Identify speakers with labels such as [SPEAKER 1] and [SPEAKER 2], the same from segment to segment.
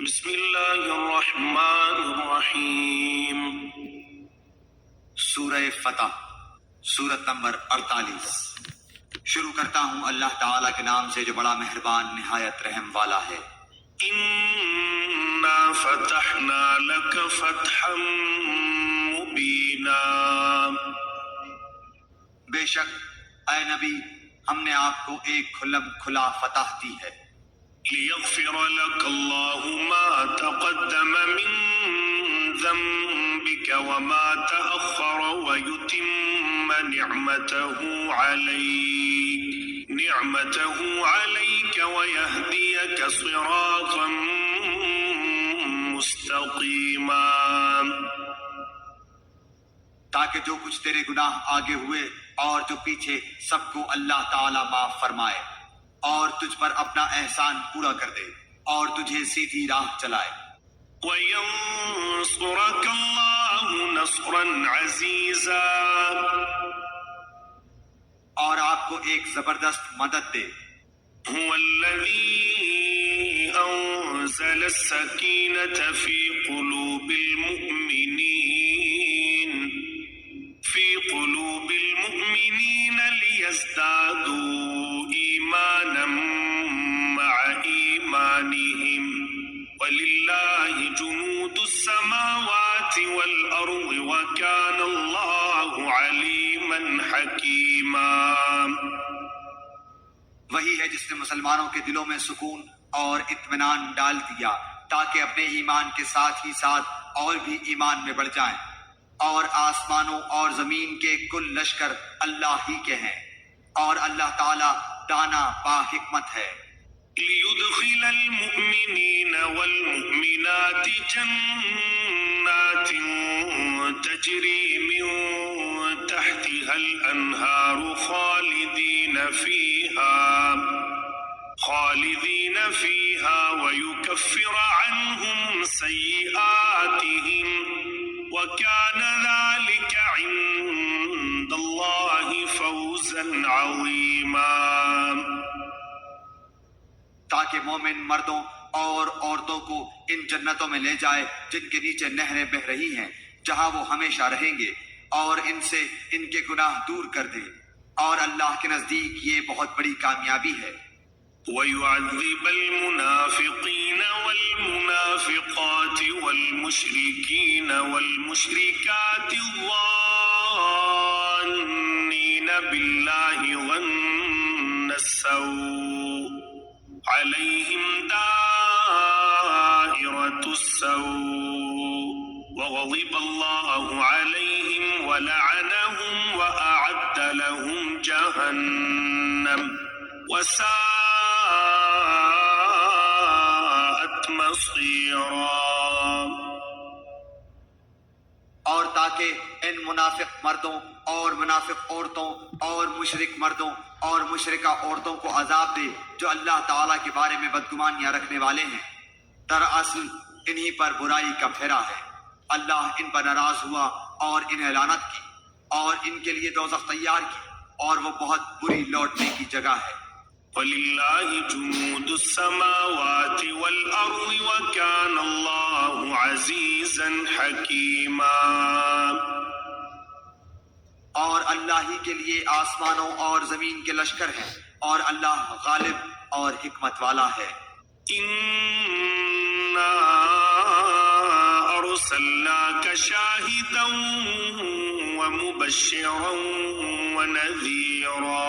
[SPEAKER 1] بسم اللہ الرحمن الرحیم۔
[SPEAKER 2] سورہ فتح، سورت نمبر 48۔ شروع کرتا ہوں اللہ تعالیٰ کے نام سے جو بڑا مہربان نہایت رحم والا ہے۔
[SPEAKER 1] انا فتحنا لک فتحا مبینا۔
[SPEAKER 2] بے شک اے نبی ہم نے آپ کو ایک کھلا فتح دی ہے۔
[SPEAKER 1] لیغفر لک اللہ ما تقدم من ذنبک وما تأخر ویتم نعمته عليك ويهديك صراطا مستقيما،
[SPEAKER 2] تاکہ جو کچھ تیرے گناہ آگے ہوئے اور جو پیچھے سب کو اللہ تعالیٰ معاف فرمائے اور تجھ پر اپنا احسان پورا کر دے اور تجھے سیدھی راہ چلائے۔
[SPEAKER 1] وَيَنصُرَكَ اللَّهُ نَصْرًا عَزِيزًا،
[SPEAKER 2] اور آپ کو ایک زبردست مدد دے۔
[SPEAKER 1] هُوَ الَّذِي أَنزَلَ السَّكِينَةَ فِي قُلُوبِ الْمُؤْمِنِينَ لِيَزْدَادُوا إِيمَانًا مَعَ إِيمَانِهِمْ وَلِلَّهِ جُنُودُ السَّمَاوَاتِ وَالْأَرْضِ وَكَانَ اللَّهُ عَلِيمًا حَكِيمًا۔
[SPEAKER 2] وہی ہے جس نے مسلمانوں کے دلوں میں سکون اور اطمینان ڈال دیا تاکہ اپنے ایمان کے ساتھ ہی ساتھ اور بھی ایمان میں بڑھ جائیں، اور آسمانوں اور زمین کے کل لشکر اللہ ہی کے ہیں، اور اللہ تعالیٰ دانا با حکمت ہے۔
[SPEAKER 1] لِيُدْخِلَ الْمُؤْمِنِينَ وَالْمُؤْمِنَاتِ جَنَّاتٍ تَجْرِي مِن تَحْتِهَا الْأَنْهَارُ خالدين فيها ويكفر عنهم سيئاتهم وكان ذلك عند الله فوزا عظيما۔
[SPEAKER 2] تاکہ مومن مردوں اور عورتوں کو ان جنتوں میں لے جائے جن کے نیچے نہریں بہہ رہی ہیں، جہاں وہ ہمیشہ رہیں گے، اور ان سے ان کے گناہ دور کر دے، اور اللہ کے نزدیک یہ بہت بڑی کامیابی ہے۔
[SPEAKER 1] وَيُعَذِّبَ الْمُنَافِقِينَ وَالْمُنَافِقَاتِ وَالْمُشْرِكِينَ وَالْمُشْرِكَاتِ الظَّانِّينَ بِاللَّهِ ظَنَّ السَّوْءِ عَلَيْهِمْ دَائِرَةُ السَّوْءِ وَغَضِبَ اللَّهُ عَلَيْهِمْ وَلَعَنَهُمْ وَأَعَدَّ لَهُمْ جَهَنَّمَ وَسَاءَتْ مَصِيرًا۔
[SPEAKER 2] اور تاکہ ان منافق مردوں اور منافق عورتوں اور مشرک مردوں اور مشرکہ عورتوں کو عذاب دے جو اللہ تعالیٰ کے بارے میں بدگمانیاں رکھنے والے ہیں، دراصل انہی پر برائی کا پھیرا ہے۔ اللہ ان پر ناراض ہوا اور انہیں لعنت کی اور ان کے لیے دوزخ تیار کی، اور وہ بہت بری لوٹنے کی جگہ ہے۔
[SPEAKER 1] وَلِلَّهِ جُنُودُ السَّمَاوَاتِ وَالْأَرْضِ وَكَانَ اللَّهُ عَزِيزًا حَكِيمًا۔
[SPEAKER 2] اور اللہ ہی کے لیے آسمانوں اور زمین کے لشکر ہیں، اور اللہ غالب اور حکمت والا ہے۔
[SPEAKER 1] إِنَّا أَرْسَلْنَاكَ شَاهِدًا وَمُبَشِّرًا وَنَذِيرًا۔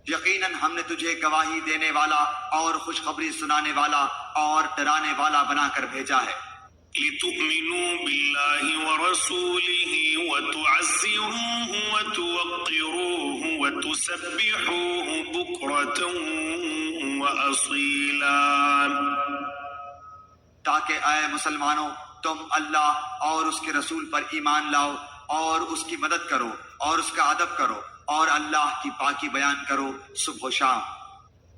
[SPEAKER 2] یقیناً ہم نے تجھے گواہی دینے والا اور خوشخبری سنانے والا اور ڈرانے والا بنا کر بھیجا ہے۔
[SPEAKER 1] لِتُؤْمِنُوا بِاللَّهِ وَرَسُولِهِ وَتُعَزِّرُوهُ وَتُوَقِّرُوهُ وَتُسَبِّحُوهُ بُكْرَةً وَأَصِيلًا۔
[SPEAKER 2] تاکہ اے مسلمانوں تم اللہ اور اس کے رسول پر ایمان لاؤ اور اس کی مدد کرو اور اس کا ادب کرو اور اللہ کی پاکی بیان کرو صبح و شام۔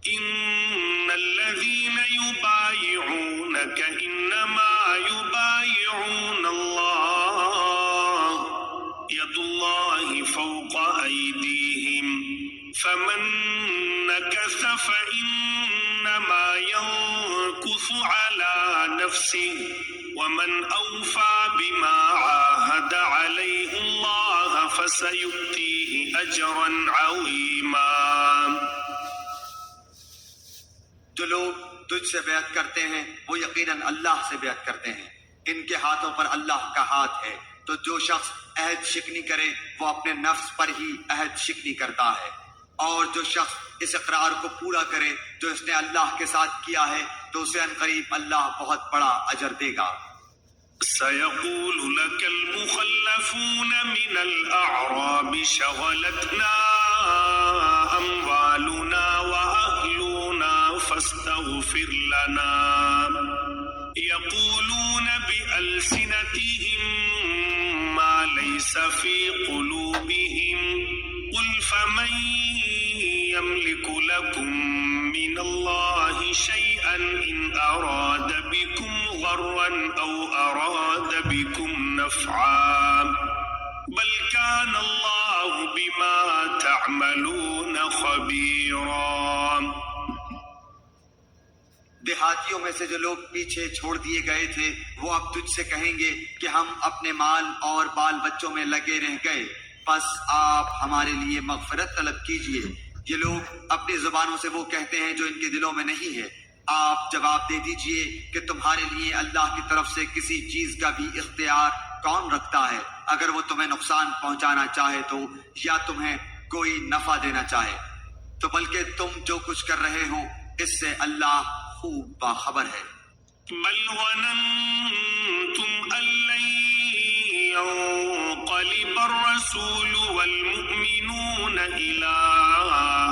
[SPEAKER 1] إِنَّ الَّذِينَ يُبَايِعُونَكَ إِنَّمَا يُبَايِعُونَ اللَّهَ يَدُ اللَّهِ فَوْقَ أَيْدِيهِمْ فَمَن نَّكَثَ فَإِنَّ إنما ينكث على نفسه ومن أوفى بما عاهد عليه الله فسيؤتيه أجرا عظيما.
[SPEAKER 2] جو لوگ تجھ سے بیعت کرتے ہیں وہ یقیناً اللہ سے بیعت کرتے ہیں، ان کے ہاتھوں پر اللہ کا ہاتھ ہے، تو جو شخص عہد شکنی کرے وہ اپنے نفس پر ہی عہد شکنی کرتا ہے، اور جو شخص اس اقرار کو پورا کرے جو اس نے اللہ کے ساتھ کیا ہے تو اسے عنقریب اللہ بہت بڑا اجر دے گا۔
[SPEAKER 1] سيقول لك المخلفون من الأعراب شغلتنا أموالنا وأهلنا فاستغفر لنا يقولون بألسنتهم ما ليس في قلوبهم قل فمن يملك لكم من الله شيئا إن أراد بكم غرا أو أراد بكم نفعا بل كان الله بما تعملون خبيرا.
[SPEAKER 2] دیہاتیوں میں سے جو لوگ پیچھے چھوڑ دیے گئے تھے وہ اب تجھ سے کہیں گے کہ ہم اپنے مال اور بال بچوں میں لگے رہ گئے، پس آپ ہمارے لیے مغفرت طلب کیجئے۔ یہ لوگ اپنی زبانوں سے وہ کہتے ہیں جو ان کے دلوں میں نہیں ہے۔ آپ جواب دے دیجئے کہ تمہارے لیے اللہ کی طرف سے کسی چیز کا بھی اختیار کون رکھتا ہے، اگر وہ تمہیں نقصان پہنچانا چاہے تو یا تمہیں کوئی نفع دینا چاہے، تو بلکہ تم جو کچھ کر رہے ہو اس سے اللہ خوب باخبر ہے۔
[SPEAKER 1] بل ظننتم أن لن ينقلب الرسول والمؤمنون إلى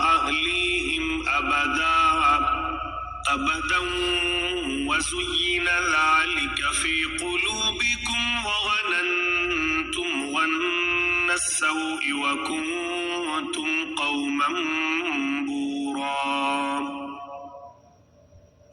[SPEAKER 1] أهليهم أبدا وزين ذلك في قلوبكم وظننتم ظن السوء وكنتم قوما بورا.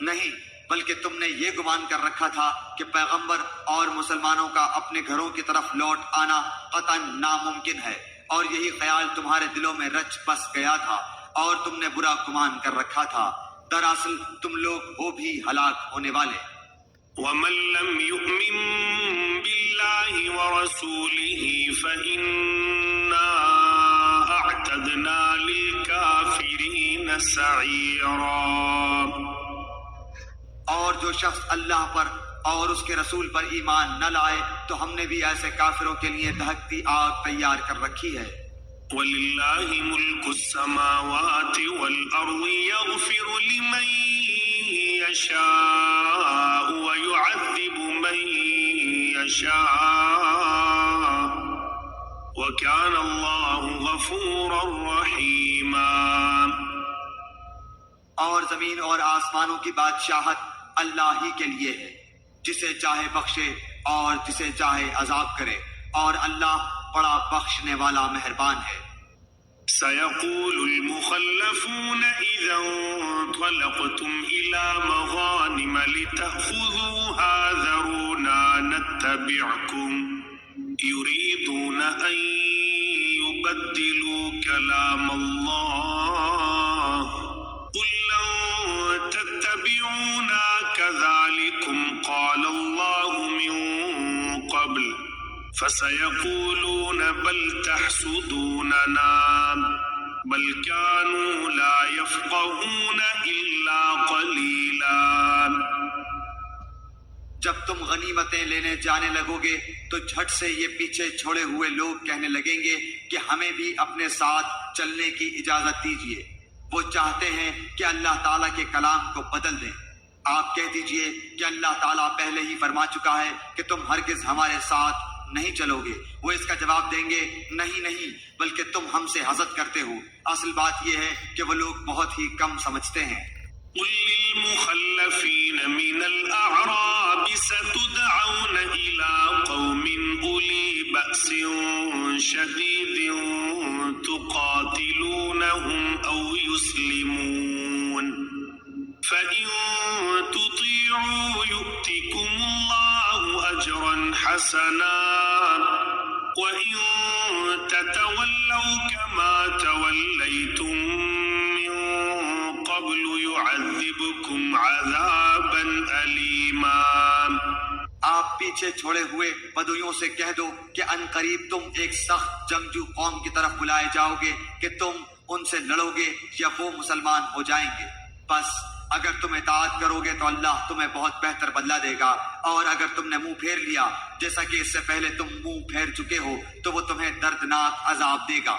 [SPEAKER 2] نہیں، بلکہ تم نے یہ گمان کر رکھا تھا کہ پیغمبر اور مسلمانوں کا اپنے گھروں کی طرف لوٹ آنا قطعاً ناممکن ہے، اور یہی خیال تمہارے دلوں میں رچ بس گیا تھا اور تم نے برا گمان کر رکھا تھا، دراصل تم لوگ ہو بھی ہلاک ہونے والے۔
[SPEAKER 1] ومن لم يؤمن بالله ورسوله فإنا أعتدنا للكافرين سعيرا.
[SPEAKER 2] اور جو شخص اللہ پر اور اس کے رسول پر ایمان نہ لائے تو ہم نے بھی ایسے کافروں کے لیے دہکتی آگ تیار کر رکھی ہے۔
[SPEAKER 1] وَلِلَّهِ مُلْكُ السَّمَاوَاتِ وَالْأَرْضِ يَغْفِرُ لِمَن يَشَاءُ وَيُعَذِّبُ مَن يَشَاءُ وَكَانَ اللَّهُ غَفُورًا رَّحِيمًا.
[SPEAKER 2] اور زمین اور آسمانوں کی بادشاہت اللہ ہی کے لیے ہے، جسے چاہے بخشے اور جسے چاہے عذاب کرے، اور اللہ بڑا بخشنے والا مہربان ہے۔
[SPEAKER 1] سيقول المخلفون إذا انطلقتم إلى مغانم لتأخذوها ذرونا نتبعكم يريدون أن يبدلوا كلام الله قل لن تتبعونا كذلكم قال الله من قبل فسيقولون بل تحسدوننا بل كانوا لا يفقهون إلا قليلا.
[SPEAKER 2] جب تم غنیمتیں لینے جانے لگو گے تو جھٹ سے یہ پیچھے چھوڑے ہوئے لوگ کہنے لگیں گے کہ ہمیں بھی اپنے ساتھ چلنے کی اجازت دیجیے، وہ چاہتے ہیں کہ اللہ تعالیٰ کے کلام کو بدل دیں۔ آپ کہہ دیجئے کہ اللہ تعالیٰ پہلے ہی فرما چکا ہے کہ تم ہرگز ہمارے ساتھ نہیں چلو گے۔ وہ اس کا جواب دیں گے نہیں نہیں، بلکہ تم ہم سے حسد کرتے ہو، اصل بات یہ ہے کہ وہ لوگ بہت ہی کم سمجھتے ہیں۔
[SPEAKER 1] قل للمخلفين من الأعراب ستدعون إلى قوم أولي بأس شديد تقاتلونهم أو يسلمون فإن تطيعوا يؤتكم الله أجرا حسنا وإن تتولوا كما توليتم من قبل يعذبكم يعذبكم عذابا أليما.
[SPEAKER 2] آپ پیچھے چھوڑے ہوئے بدویوں سے کہہ دو کہ ان قریب تم ایک سخت جنگجو قوم کی طرف بلائے جاؤ گے کہ تم ان سے لڑو گے یا وہ مسلمان ہو جائیں گے. بس اگر تم اطاعت کرو گے تو اللہ تمہیں بہت بہتر بدلہ دے گا، اور اگر تم نے منہ پھیر لیا جیسا کہ اس سے پہلے تم منہ پھیر چکے ہو تو وہ تمہیں دردناک عذاب دے گا.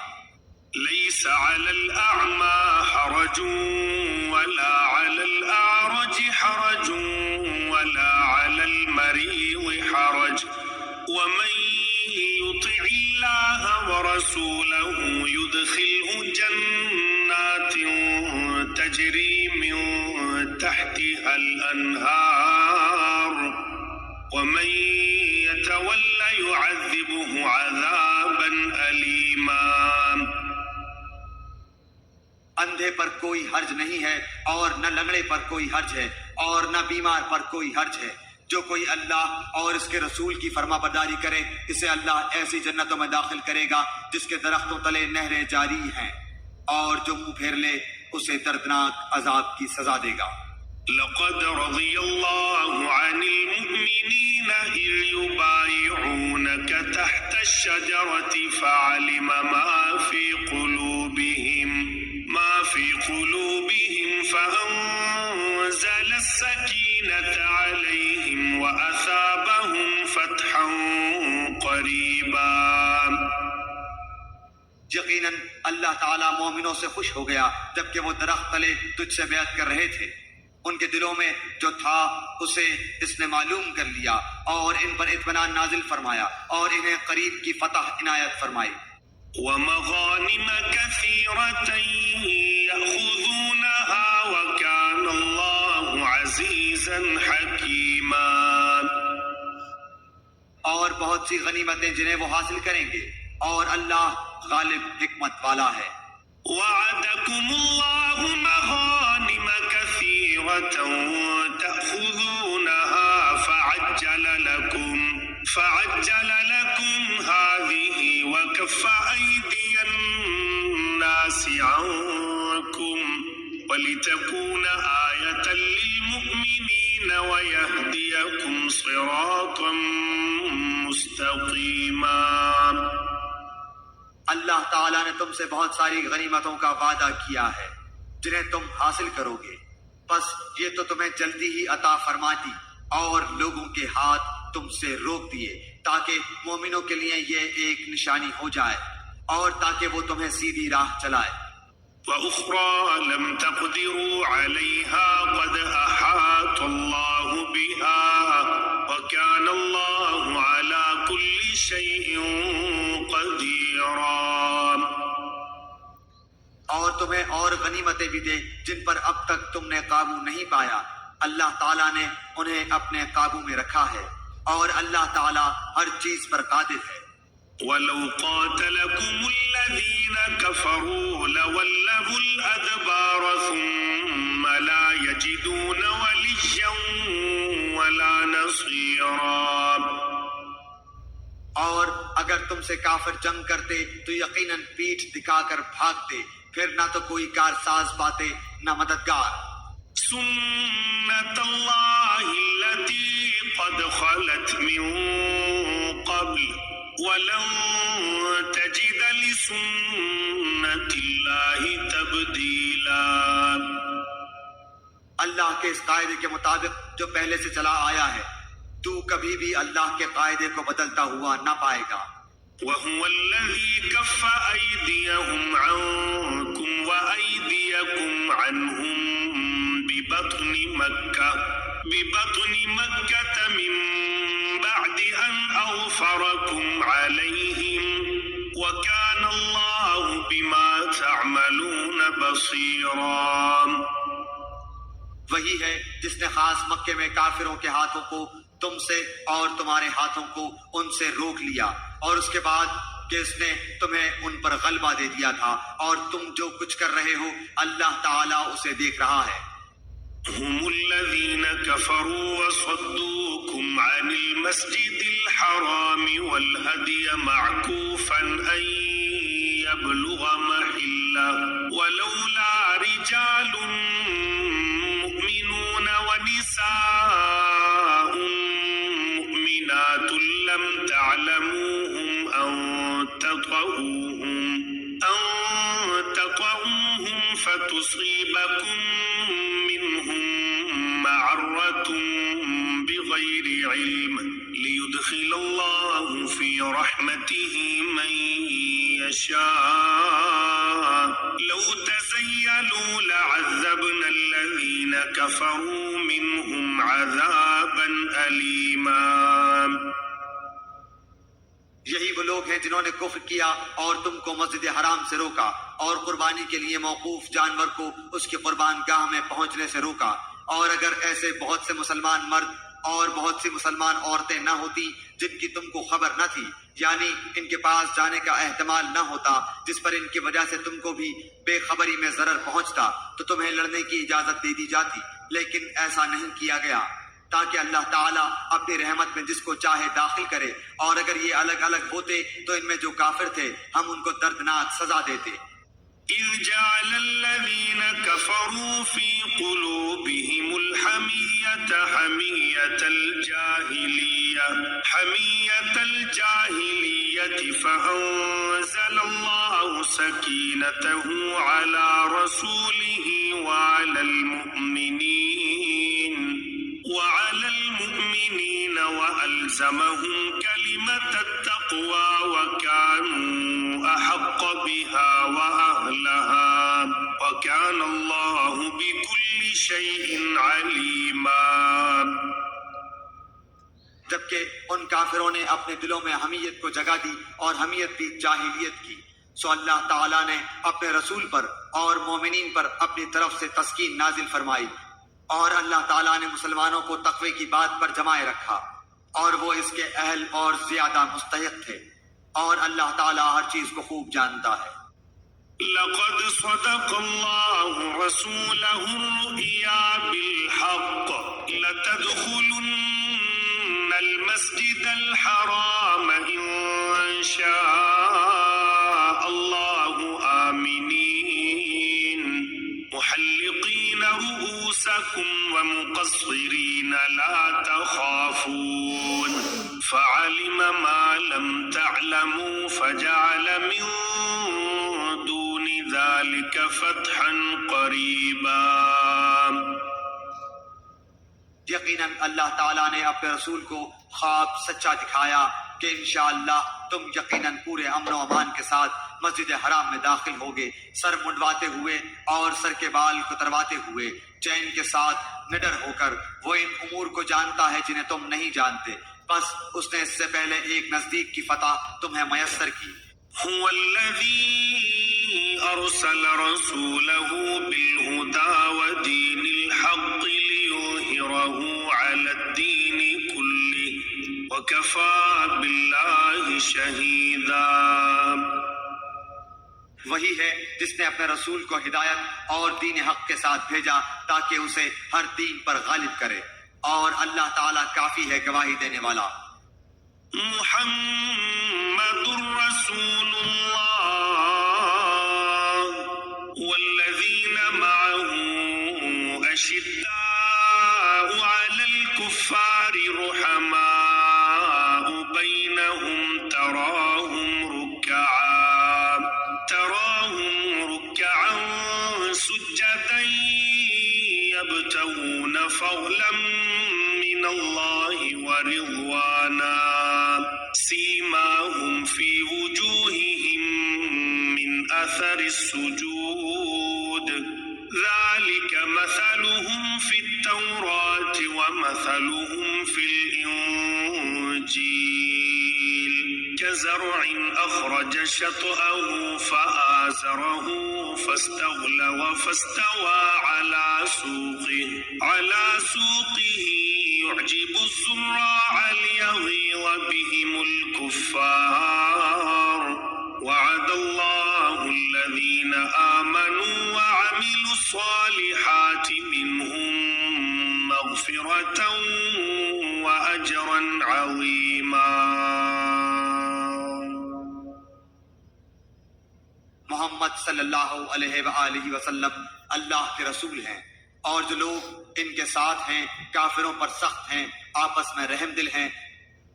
[SPEAKER 1] ليس على الأعمى حرج ولا على الأعرج حرج ولا على المريض حرج ومن يطع الله ورسوله يدخله جنات تجري من تحتها الأنهار ومن يتولى يعذبه عذابا أليما.
[SPEAKER 2] اندھے پر کوئی حرج نہیں ہے اور نہ لنگڑے پر کوئی حرج ہے اور نہ بیمار پر کوئی حرج ہے. جو کوئی اللہ اور اس کے رسول کی فرما برداری کرے اسے اللہ ایسی جنتوں میں داخل کرے گا جس کے درختوں تلے نہریں جاری ہیں، اور جو منہ پھیر لے اسے دردناک عذاب کی سزا دے گا.
[SPEAKER 1] لقد رضي الله عن المؤمنين إذ يبايعونك تحت الشجرة فعلم ما في قلوبهم فأنزل السكينة عليهم وأثابهم فتحا قريبا.
[SPEAKER 2] یقیناً اللہ تعالیٰ مومنوں سے خوش ہو گیا جبکہ وہ درخت تلے تجھ سے بیعت کر رہے تھے. ان کے دلوں میں جو تھا اسے اس نے معلوم کر لیا اور ان پر اطمینان نازل فرمایا اور انہیں قریب کی فتح عنایت فرمائی.
[SPEAKER 1] ومغانم كثيرة يأخذونها وكان الله عزيزا حكيما.
[SPEAKER 2] اور بہت سی غنیمتیں جنہیں وہ حاصل کریں گے اور اللہ غالب حکمت والا ہے.
[SPEAKER 1] وعدكم الله مغانم كثيرة تأخذونها فعجل لكم هذه وكف أيدي الناس عنكم ولتكون آية للمؤمنين ويهديكم صراطا مستقيما.
[SPEAKER 2] اللہ تعالیٰ نے تم سے بہت ساری غنیمتوں کا وعدہ کیا ہے جنہیں تم حاصل کرو گے، بس یہ تو تمہیں جلدی ہی عطا فرما دی اور لوگوں کے ہاتھ تم سے روک دیے تاکہ مومنوں کے لیے یہ ایک نشانی ہو جائے اور تاکہ وہ تمہیں سیدھی راہ چلائے.
[SPEAKER 1] وَأُخْرَى لَمْ تَقْدِرُوا عَلَيْهَا قَدْ أَحَاطَ اللَّهُ بِهَا وَكَانَ اللَّهُ عَلَى كُلِّ شَيْءٍ قَدِيرًا.
[SPEAKER 2] اور تمہیں اور غنیمتیں بھی دے جن پر اب تک تم نے قابو نہیں پایا. اللہ تعالیٰ نے انہیں اپنے قابو میں رکھا ہے اور اللہ تعالیٰ ہر چیز پر قادر ہے.
[SPEAKER 1] وَلَوْ قَاتَلَكُمُ الَّذِينَ كَفَرُوا لَوَلَّوُا الْأَدْبَارَ ثُمَّ لَا يَجِدُونَ وَلِيًّا وَلَا نَصِيرًا.
[SPEAKER 2] اور اگر تم سے کافر جنگ کرتے تو یقیناً پیٹھ دکھا کر بھاگتے، پھر نہ تو کوئی کارساز پاتے نہ مددگار.
[SPEAKER 1] سنت اللہ التي قد خلت من قبل ولن تجد لسنت اللہ تبدیلا.
[SPEAKER 2] اللہ کے اس قاعدے کے مطابق جو پہلے سے چلا آیا ہے تو کبھی بھی اللہ کے قاعدے کو بدلتا ہوا نہ پائے گا.
[SPEAKER 1] وَهُوَ الَّذِي كَفَّ أَيْدِيَهُمْ عَنكُمْ وَأَيْدِيَكُمْ عَنْهُمْ بِبَطْنِ مَكَّةَ مِنْ بَعْدِ أَنْ أَظْفَرَكُمْ عَلَيْهِمْ وَكَانَ اللَّهُ بِمَا تَعْمَلُونَ بَصِيرًا.
[SPEAKER 2] وہی ہے جس نے خاص مکے میں کافروں کے ہاتھوں کو تم سے اور تمہارے ہاتھوں کو ان سے روک لیا، اور اس کے بعد کہ اس نے تمہیں ان پر غلبہ دے دیا تھا، اور تم جو کچھ کر رہے ہو اللہ تعالیٰ اسے دیکھ رہا ہے.
[SPEAKER 1] هم الذين كفروا وصدوكم عن المسجد الحرام والهدي معكوفا أن يبلغ محله ولولا رجال مؤمنون معرة بغير علم ليدخل الله في رحمته من يشاء لو تزيلوا لعذبنا الذين كفروا منهم عذابا أليما.
[SPEAKER 2] یہی وہ لوگ ہیں جنہوں نے کفر کیا اور تم کو مسجد حرام سے روکا اور قربانی کے لیے موقوف جانور کو اس کی قربان گاہ میں پہنچنے سے روکا. اور اگر ایسے بہت سے مسلمان مرد اور بہت سی مسلمان عورتیں نہ ہوتی جن کی تم کو خبر نہ تھی، یعنی ان کے پاس جانے کا احتمال نہ ہوتا جس پر ان کی وجہ سے تم کو بھی بے خبری میں ضرر پہنچتا، تو تمہیں لڑنے کی اجازت دے دی جاتی، لیکن ایسا نہیں کیا گیا تاکہ اللہ تعالیٰ اپنی رحمت میں جس کو چاہے داخل کرے. اور اگر یہ الگ الگ ہوتے تو ان میں جو کافر تھے ہم ان کو دردناک سزا دیتے.
[SPEAKER 1] إذ جعل الذين كفروا في قلوبهم الحمية حمية الجاهلية فأنزل الله سكينته على رسوله وعلى المؤمنين وألزمهم كلمة التقوى وكانوا أحق بها وأهلها وكان الله بكل شيء عليما.
[SPEAKER 2] جبکہ ان کافروں نے اپنے دلوں میں حمیت کو جگہ دی اور حمیت بھی جاہلیت کی، سو اللہ تعالیٰ نے اپنے رسول پر اور مومنین پر اپنی طرف سے تسکین نازل فرمائی، اور اللہ تعالیٰ نے مسلمانوں کو تقوی کی بات پر جمائے رکھا اور وہ اس کے اہل اور زیادہ مستحق تھے، اور اللہ تعالیٰ ہر چیز کو خوب جانتا ہے.
[SPEAKER 1] لقد صدق الله رسوله الرؤيا بالحق لتدخلن المسجد الحرام إن شاء الله آمنين محلقين رؤوسكم ومقصرين لا تخافون فعلم ما لم تعلموا فجعل من دون ذلك فتحا قریبا.
[SPEAKER 2] یقیناً اللہ تعالیٰ نے اپنے رسول کو خواب سچا دکھایا کہ انشاءاللہ تم یقیناً پورے امن و امان کے ساتھ مسجد حرام میں داخل ہوگے، سر منڈواتے ہوئے اور سر کے بال کترواتے ہوئے، چین کے ساتھ نڈر ہو کر. وہ ان امور کو جانتا ہے جنہیں تم نہیں جانتے، بس اس نے اس سے پہلے ایک نزدیک کی فتح تمہیں میسر کی.
[SPEAKER 1] هو الذي أرسل رسوله بالهدى ودين الحق ليظهره على الدين كله وكفى بالله شهيدا.
[SPEAKER 2] وہی ہے جس نے اپنے رسول کو ہدایت اور دین حق کے ساتھ بھیجا تاکہ اسے ہر دین پر غالب کرے، اور اللہ تعالیٰ کافی ہے گواہی دینے والا.
[SPEAKER 1] محمد رسول الله والذين معه أشداء على الكفار رحماء بينهم تراهم ركعا سجدا يبتغون فضلا من الله ورضوانا سيماهم في وجوههم من أثر السجود ذلك مثلهم في التوراة ومثلهم في الإنجيل كزرع أخرج شطأه فآزره فاستوى على سوقه يعجب الزراع ليغيظ بهم الكفار وعد الله الذين آمنوا وعملوا الصالحات منهم مغفرة وأجرا عظيما.
[SPEAKER 2] محمد صلی اللہ علیہ وآلہ وسلم اللہ کے رسول ہیں، اور جو لوگ ان کے ساتھ ہیں کافروں پر سخت ہیں، آپس میں رحم دل ہیں،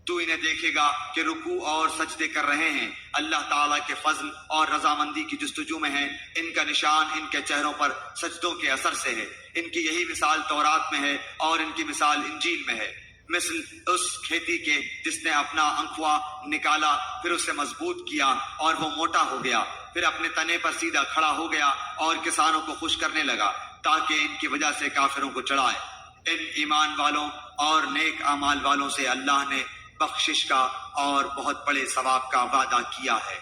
[SPEAKER 2] تو انہیں دیکھے گا کہ رکوع اور سجدے کر رہے ہیں، اللہ تعالیٰ کے فضل اور رضامندی کی جستجو میں ہیں۔ ان کا نشان ان کے چہروں پر سجدوں کے اثر سے ہے۔ ان کی یہی مثال تورات میں ہے اور ان کی مثال انجیل میں ہے، مثل اس کھیتی کے جس نے اپنا انکھوا نکالا، پھر اسے مضبوط کیا اور وہ موٹا ہو گیا، پھر اپنے تنے پر سیدھا کھڑا ہو گیا اور کسانوں کو خوش کرنے لگا تاکہ ان کی وجہ سے کافروں کو چڑھائے۔ ان ایمان والوں اور نیک اعمال والوں سے اللہ نے بخشش کا اور بہت بڑے ثواب کا وعدہ کیا ہے۔